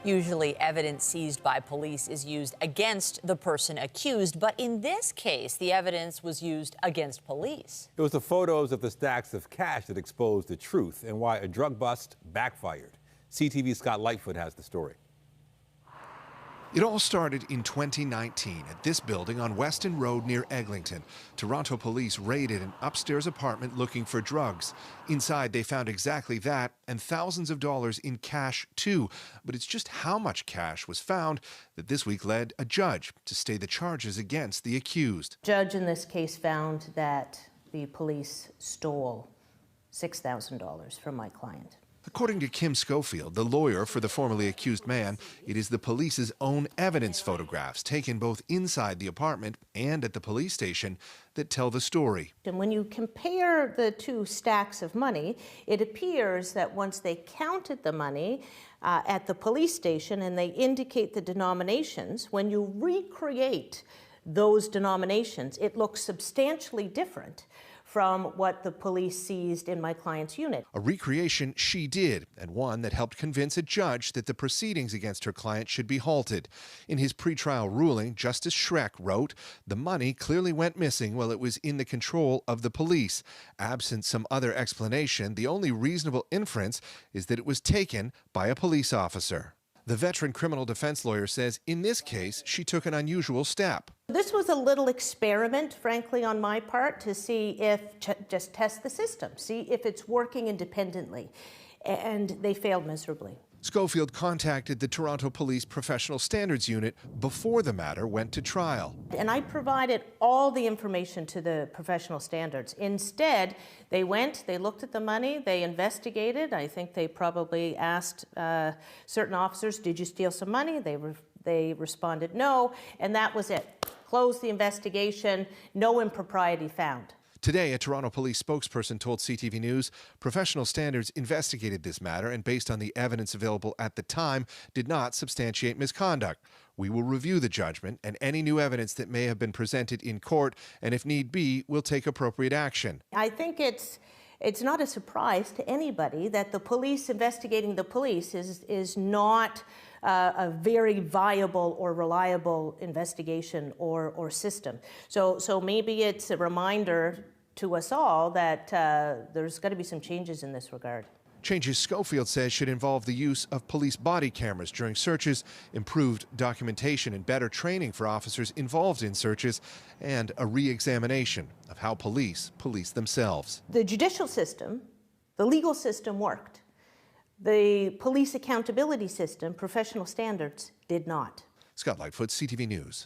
Usually, evidence seized by police is used against the person accused, but in this case, the evidence was used against police. It was the photos of the stacks of cash that exposed the truth and why a drug bust backfired. CTV's Scott Lightfoot has the story. It all started in 2019 at this building on Weston Road near Eglinton. Toronto police raided an upstairs apartment looking for drugs. Inside, they found exactly that and thousands of dollars in cash, too. But it's just how much cash was found that this week led a judge to stay the charges against the accused. Judge in this case found that the police stole $6,000 from my client. According to Kim Schofield, the lawyer for the formerly accused man, it is the police's own evidence photographs taken both inside the apartment and at the police station that tell the story. And when you compare the two stacks of money, it appears that once they counted the money at the police station and they indicate the denominations, when you recreate those denominations, it looks substantially different from what the police seized in my client's unit. A recreation she did, and one that helped convince a judge that the proceedings against her client should be halted. In his pretrial ruling, Justice Schreck wrote, the money clearly went missing while it was in the control of the police. Absent some other explanation, the only reasonable inference is that it was taken by a police officer. The veteran criminal defense lawyer says in this case, she took an unusual step. This was a little experiment, frankly, on my part to see if, just test the system, see if it's working independently. And they failed miserably. Schofield contacted the Toronto Police Professional Standards Unit before the matter went to trial. And I provided all the information to the professional standards. Instead, they went, they looked at the money, they investigated. I think they probably asked certain officers, did you steal some money? They responded no, and that was it. Closed the investigation, no impropriety found. Today, a Toronto police spokesperson told CTV News professional standards investigated this matter and based on the evidence available at the time did not substantiate misconduct. We will review the judgment and any new evidence that may have been presented in court, and if need be, we'll take appropriate action. I think it's not a surprise to anybody that the police investigating the police is not a very viable or reliable investigation or system. So maybe it's a reminder to us all that there's got to be some changes in this regard. Changes Schofield says should involve the use of police body cameras during searches, improved documentation and better training for officers involved in searches, and a re-examination of how police police themselves. The judicial system, the legal system worked. The police accountability system, professional standards, did not. Scott Lightfoot, CTV News.